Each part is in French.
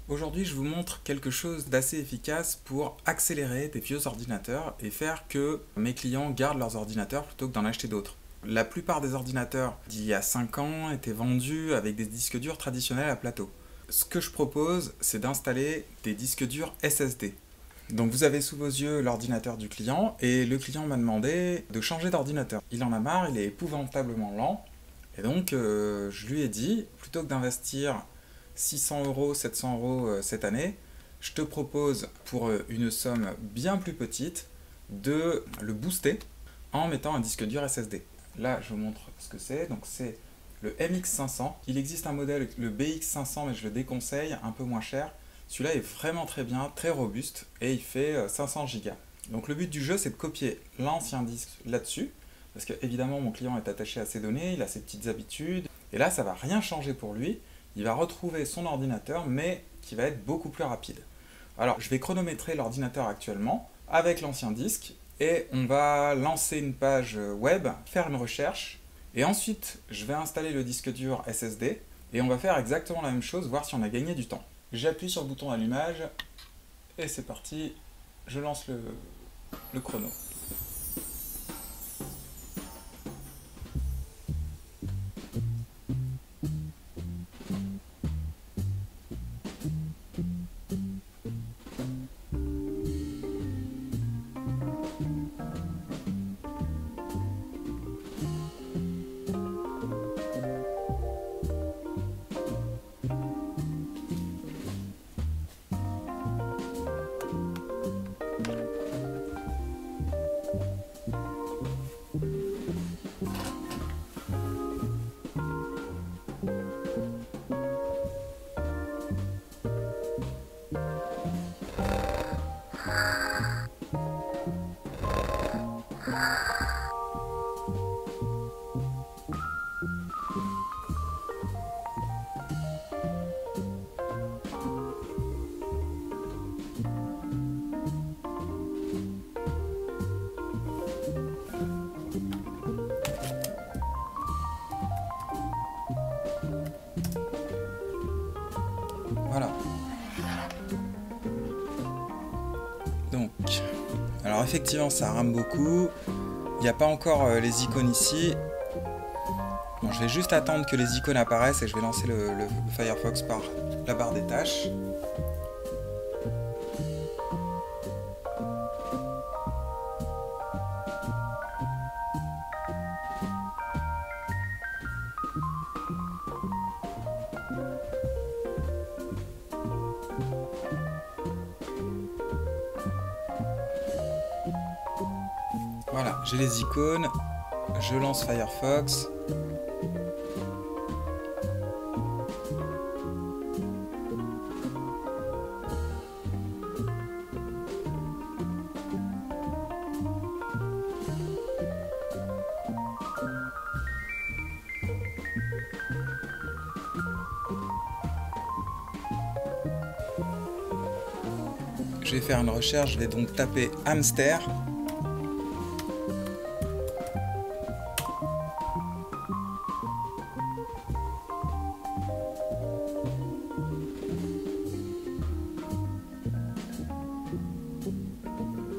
Aujourd'hui, je vous montre quelque chose d'assez efficace pour accélérer des vieux ordinateurs et faire que mes clients gardent leurs ordinateurs plutôt que d'en acheter d'autres. La plupart des ordinateurs d'il y a 5 ans étaient vendus avec des disques durs traditionnels à plateau. Ce que je propose, c'est d'installer des disques durs SSD. Donc vous avez sous vos yeux l'ordinateur du client et le client m'a demandé de changer d'ordinateur. Il en a marre, il est épouvantablement lent. Et donc je lui ai dit, plutôt que d'investir 600 euros, 700 euros cette année, je te propose pour une somme bien plus petite de le booster en mettant un disque dur SSD. Là, je vous montre ce que c'est. Donc c'est le MX500. Il existe un modèle, le BX500, mais je le déconseille, un peu moins cher. Celui-là est vraiment très bien, très robuste et il fait 500 Go. Donc le but du jeu, c'est de copier l'ancien disque là-dessus, parce que évidemment mon client est attaché à ses données, il a ses petites habitudes, et là ça va rien changer pour lui, il va retrouver son ordinateur, mais qui va être beaucoup plus rapide. Alors je vais chronométrer l'ordinateur actuellement avec l'ancien disque, et on va lancer une page web, faire une recherche, et ensuite je vais installer le disque dur SSD, et on va faire exactement la même chose, voir si on a gagné du temps. J'appuie sur le bouton allumage, et c'est parti, je lance le chrono. Voilà. Donc, alors effectivement ça rame beaucoup, il n'y a pas encore les icônes ici. Bon, je vais juste attendre que les icônes apparaissent et je vais lancer le Firefox par la barre des tâches. Voilà, j'ai les icônes, je lance Firefox. Je vais faire une recherche, je vais donc taper hamster.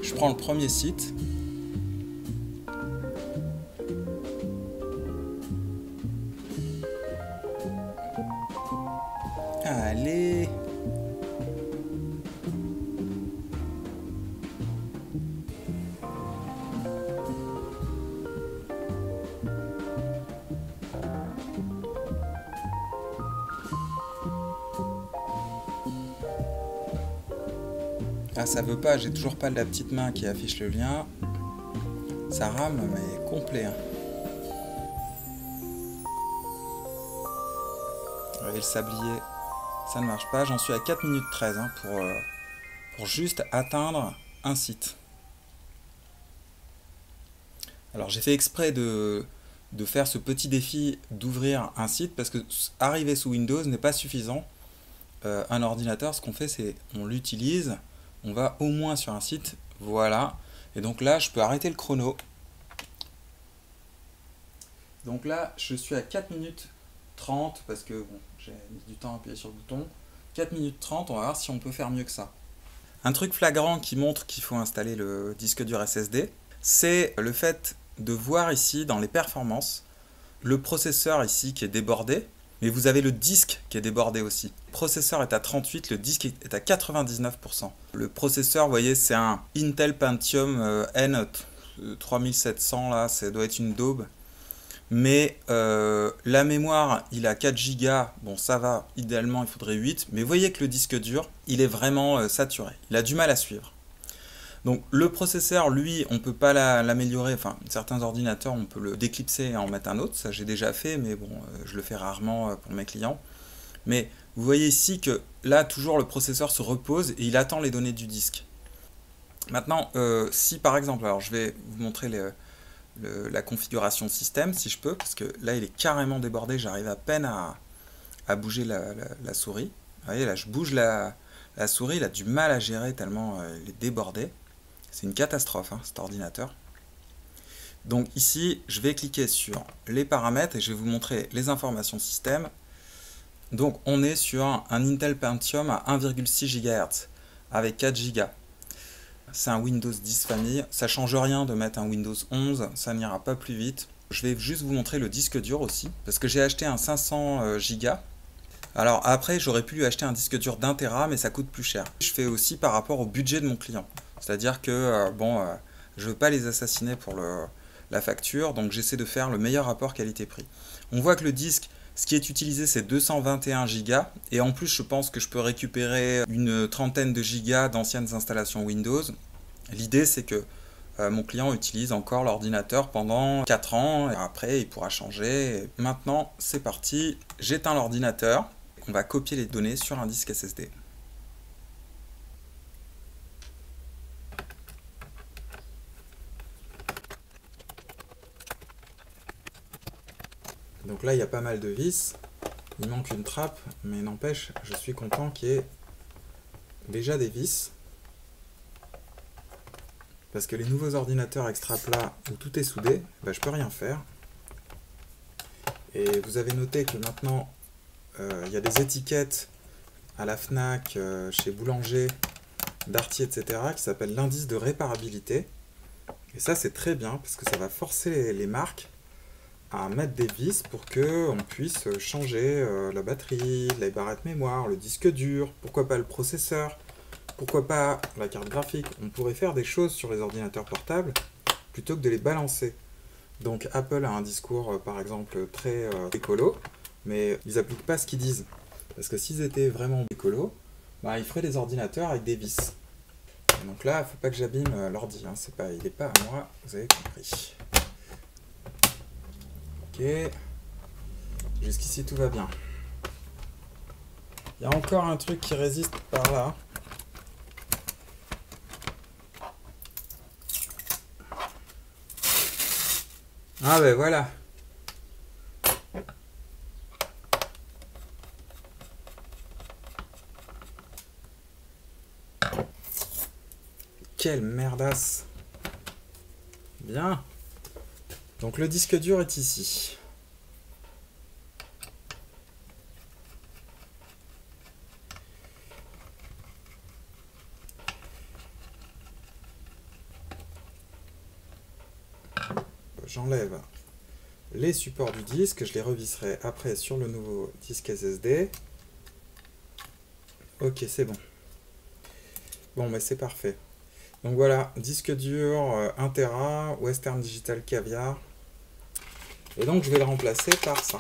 Je prends le premier site. Allez. Ah, ça veut pas, j'ai toujours pas la petite main qui affiche le lien. Ça rame, mais complet. Hein. Et le sablier, ça ne marche pas. J'en suis à 4 minutes 13 hein, pour juste atteindre un site. Alors j'ai fait exprès de faire ce petit défi d'ouvrir un site parce que arriver sous Windows n'est pas suffisant. Un ordinateur, ce qu'on fait, c'est on l'utilise, on va au moins sur un site, voilà. Et donc là, je peux arrêter le chrono. Donc là, je suis à 4 minutes 30 parce que bon, j'ai mis du temps à appuyer sur le bouton. 4 minutes 30, on va voir si on peut faire mieux que ça. Un truc flagrant qui montre qu'il faut installer le disque dur SSD, c'est le fait de voir ici dans les performances, le processeur ici qui est débordé, mais vous avez le disque qui est débordé aussi. Le processeur est à 38, le disque est à 99%. Le processeur, vous voyez, c'est un Intel Pentium N 3700, là, ça doit être une daube. Mais la mémoire, il a 4 Go, bon ça va, idéalement il faudrait 8, mais vous voyez que le disque dur, il est vraiment saturé, il a du mal à suivre. Donc le processeur, lui, on ne peut pas l'améliorer, enfin certains ordinateurs, on peut le déclipser et en mettre un autre, ça j'ai déjà fait, mais bon, je le fais rarement pour mes clients. Mais vous voyez ici que là, toujours le processeur se repose et il attend les données du disque. Maintenant, si par exemple, alors je vais vous montrer la configuration système si je peux, parce que là il est carrément débordé, j'arrive à peine à bouger la souris. Vous voyez là je bouge la souris, il a du mal à gérer tellement il est débordé. C'est une catastrophe hein, cet ordinateur. Donc ici je vais cliquer sur les paramètres et je vais vous montrer les informations système. Donc on est sur un Intel Pentium à 1,6 GHz avec 4 Go. C'est un Windows 10 famille, ça change rien de mettre un Windows 11, ça n'ira pas plus vite. Je vais juste vous montrer le disque dur aussi, parce que j'ai acheté un 500 Go. Alors après, j'aurais pu lui acheter un disque dur d'1 Tera, mais ça coûte plus cher. Je fais aussi par rapport au budget de mon client. C'est-à-dire que, je ne veux pas les assassiner pour la facture, donc j'essaie de faire le meilleur rapport qualité-prix. On voit que le disque, ce qui est utilisé, c'est 221 Go, et en plus, je pense que je peux récupérer une trentaine de gigas d'anciennes installations Windows. L'idée, c'est que mon client utilise encore l'ordinateur pendant 4 ans, et après, il pourra changer. Maintenant, c'est parti, j'éteins l'ordinateur, on va copier les données sur un disque SSD. Donc là, il y a pas mal de vis. Il manque une trappe, mais n'empêche, je suis content qu'il y ait déjà des vis. Parce que les nouveaux ordinateurs extra plats où tout est soudé, bah, je peux rien faire. Et vous avez noté que maintenant, il y a des étiquettes à la Fnac, chez Boulanger, Darty, etc. qui s'appellent l'indice de réparabilité. Et ça, c'est très bien, parce que ça va forcer les marques à mettre des vis pour qu'on puisse changer la batterie, les barrettes mémoire, le disque dur, pourquoi pas le processeur, pourquoi pas la carte graphique. On pourrait faire des choses sur les ordinateurs portables plutôt que de les balancer. Donc Apple a un discours par exemple très écolo, mais ils n'appliquent pas ce qu'ils disent. Parce que s'ils étaient vraiment écolo, bah, ils feraient des ordinateurs avec des vis. Et donc là, il ne faut pas que j'abîme l'ordi, hein. Il n'est pas à moi, vous avez compris. Ok, jusqu'ici tout va bien. Il y a encore un truc qui résiste par là. Ah ben voilà. Quelle merdasse. Bien. Donc le disque dur est ici. J'enlève les supports du disque, je les revisserai après sur le nouveau disque SSD. Ok, c'est bon. Bon, mais c'est parfait. Donc voilà, disque dur 1 Tera, Western Digital Caviar. Et donc je vais le remplacer par ça.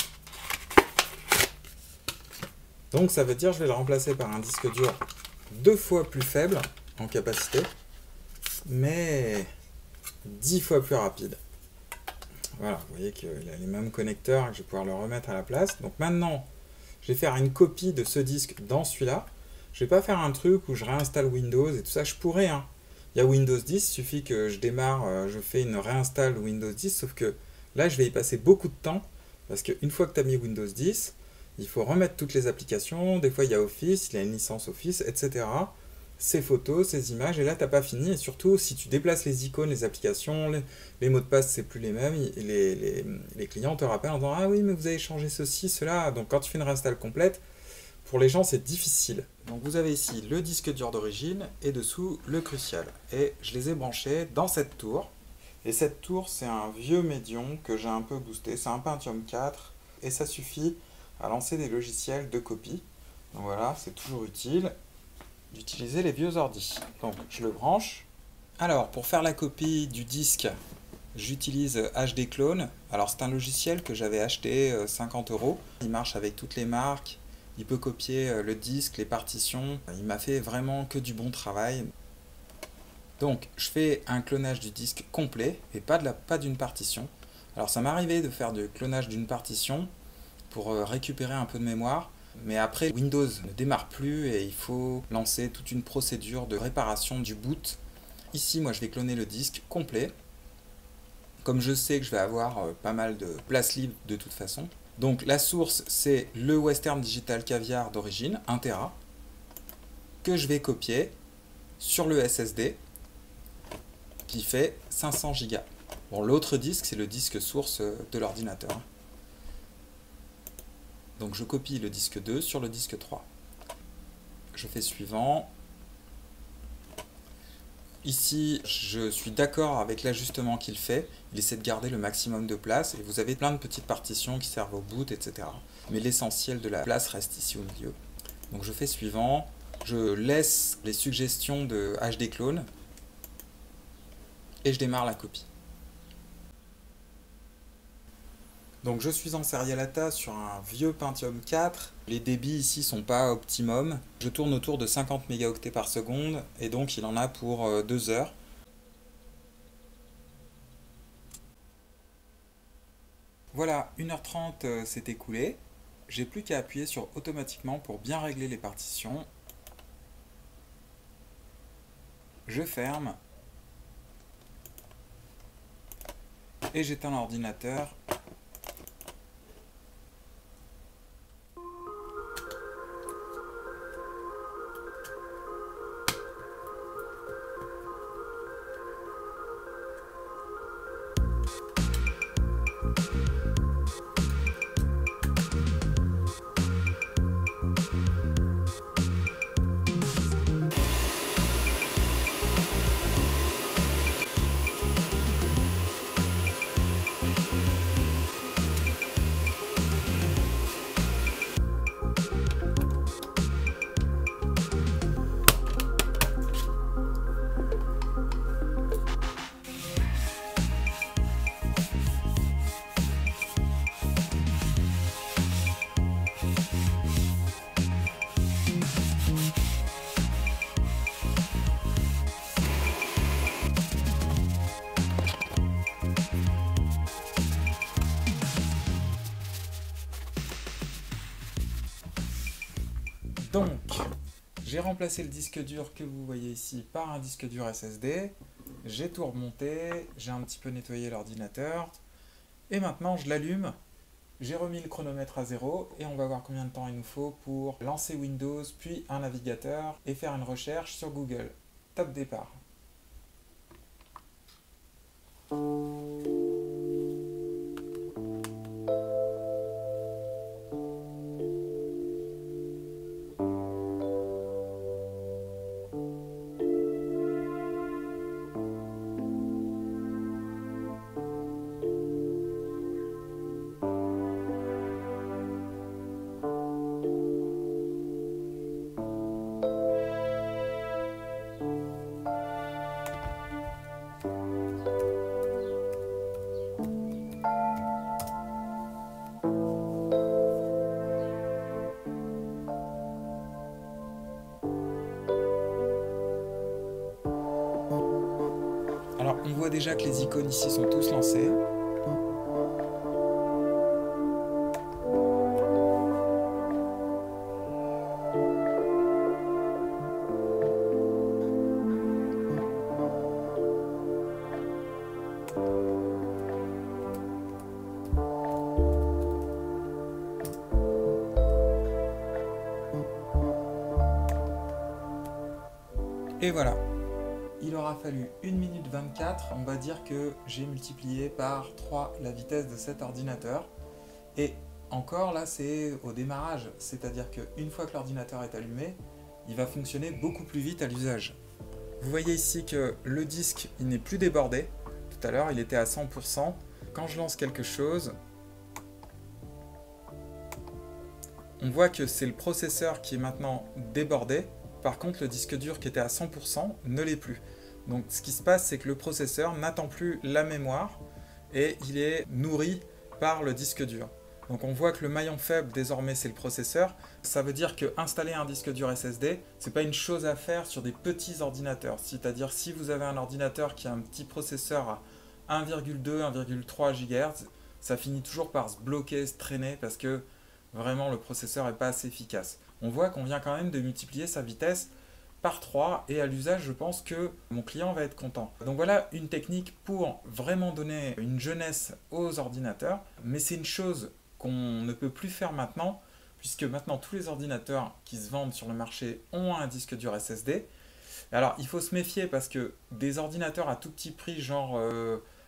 Donc ça veut dire que je vais le remplacer par un disque dur 2 fois plus faible en capacité, mais 10 fois plus rapide. Voilà, vous voyez qu'il a les mêmes connecteurs, que je vais pouvoir le remettre à la place. Donc maintenant, je vais faire une copie de ce disque dans celui-là. Je vais pas faire un truc où je réinstalle Windows et tout ça, je pourrais, hein. Il y a Windows 10, il suffit que je démarre, je fais une réinstalle Windows 10, sauf que là, je vais y passer beaucoup de temps, parce qu'une fois que tu as mis Windows 10, il faut remettre toutes les applications, des fois il y a Office, il y a une licence Office, etc. Ces photos, ces images, et là, tu n'as pas fini, et surtout, si tu déplaces les icônes, les applications, les mots de passe, c'est plus les mêmes, les clients te rappellent en disant « Ah oui, mais vous avez changé ceci, cela », donc quand tu fais une réinstall complète, Pour les gens, c'est difficile. Donc vous avez ici le disque dur d'origine et dessous le Crucial. Et je les ai branchés dans cette tour. Et cette tour, c'est un vieux médium que j'ai un peu boosté. C'est un Pentium 4 et ça suffit à lancer des logiciels de copie. Donc voilà, c'est toujours utile d'utiliser les vieux ordis. Donc je le branche. Alors pour faire la copie du disque, j'utilise HD Clone. Alors c'est un logiciel que j'avais acheté 50 €. Il marche avec toutes les marques. Il peut copier le disque, les partitions. Il m'a fait vraiment que du bon travail. Donc je fais un clonage du disque complet et pas d'une partition. Alors ça m'est arrivé de faire du clonage d'une partition pour récupérer un peu de mémoire. Mais après, Windows ne démarre plus et il faut lancer toute une procédure de réparation du boot. Ici, moi, je vais cloner le disque complet. Comme je sais que je vais avoir pas mal de place libre de toute façon. Donc la source, c'est le Western Digital Caviar d'origine, 1 Tera, que je vais copier sur le SSD, qui fait 500 Go. Bon, l'autre disque, c'est le disque source de l'ordinateur. Donc je copie le disque 2 sur le disque 3. Je fais suivant. Ici, je suis d'accord avec l'ajustement qu'il fait. Il essaie de garder le maximum de place et vous avez plein de petites partitions qui servent au boot, etc. Mais l'essentiel de la place reste ici au milieu. Donc je fais suivant. Je laisse les suggestions de HD Clone et je démarre la copie. Donc je suis en Serialata sur un vieux Pentium 4. Les débits ici sont pas optimum. Je tourne autour de 50 mégaoctets par seconde et donc il en a pour 2 heures. Voilà, 1h30 s'est écoulé. J'ai plus qu'à appuyer sur automatiquement pour bien régler les partitions. Je ferme. Et j'éteins l'ordinateur. Donc, j'ai remplacé le disque dur que vous voyez ici par un disque dur SSD. J'ai tout remonté, j'ai un petit peu nettoyé l'ordinateur. Et maintenant, je l'allume. J'ai remis le chronomètre à 0 et on va voir combien de temps il nous faut pour lancer Windows, puis un navigateur et faire une recherche sur Google. Top départ. Alors, on voit déjà que les icônes ici sont tous lancées. Et voilà. Il aura fallu 1 minute 24, on va dire que j'ai multiplié par 3 la vitesse de cet ordinateur. Et Encore là, c'est au démarrage, c'est-à-dire qu'une fois que l'ordinateur est allumé, il va fonctionner beaucoup plus vite à l'usage. Vous voyez ici que le disque il n'est plus débordé. Tout à l'heure, il était à 100%. Quand je lance quelque chose, on voit que c'est le processeur qui est maintenant débordé. Par contre, le disque dur qui était à 100% ne l'est plus. Donc ce qui se passe, c'est que le processeur n'attend plus la mémoire et il est nourri par le disque dur. Donc on voit que le maillon faible désormais c'est le processeur. Ça veut dire que installer un disque dur SSD, c'est pas une chose à faire sur des petits ordinateurs. C'est-à-dire si vous avez un ordinateur qui a un petit processeur à 1,2, 1,3 GHz, ça finit toujours par se bloquer, se traîner parce que vraiment le processeur n'est pas assez efficace. On voit qu'on vient quand même de multiplier sa vitesse par 3 et à l'usage je pense que mon client va être content. Donc voilà une technique pour vraiment donner une jeunesse aux ordinateurs, mais c'est une chose qu'on ne peut plus faire maintenant puisque maintenant tous les ordinateurs qui se vendent sur le marché ont un disque dur SSD. Alors il faut se méfier parce que des ordinateurs à tout petit prix genre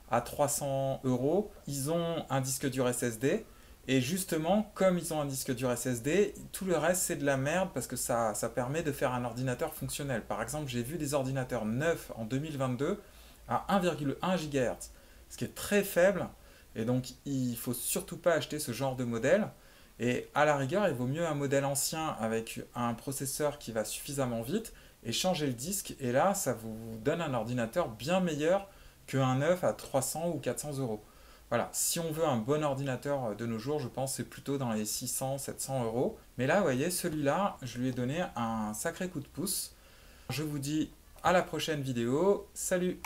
à 300 euros, ils ont un disque dur SSD. Et justement, comme ils ont un disque dur SSD, tout le reste c'est de la merde parce que ça permet de faire un ordinateur fonctionnel. Par exemple, j'ai vu des ordinateurs neufs en 2022 à 1,1 GHz, ce qui est très faible. Et donc, il ne faut surtout pas acheter ce genre de modèle. Et à la rigueur, il vaut mieux un modèle ancien avec un processeur qui va suffisamment vite et changer le disque. Et là, ça vous donne un ordinateur bien meilleur qu'un neuf à 300 ou 400 euros. Voilà, si on veut un bon ordinateur de nos jours, je pense que c'est plutôt dans les 600, 700 euros. Mais là, vous voyez, celui-là, je lui ai donné un sacré coup de pouce. Je vous dis à la prochaine vidéo. Salut!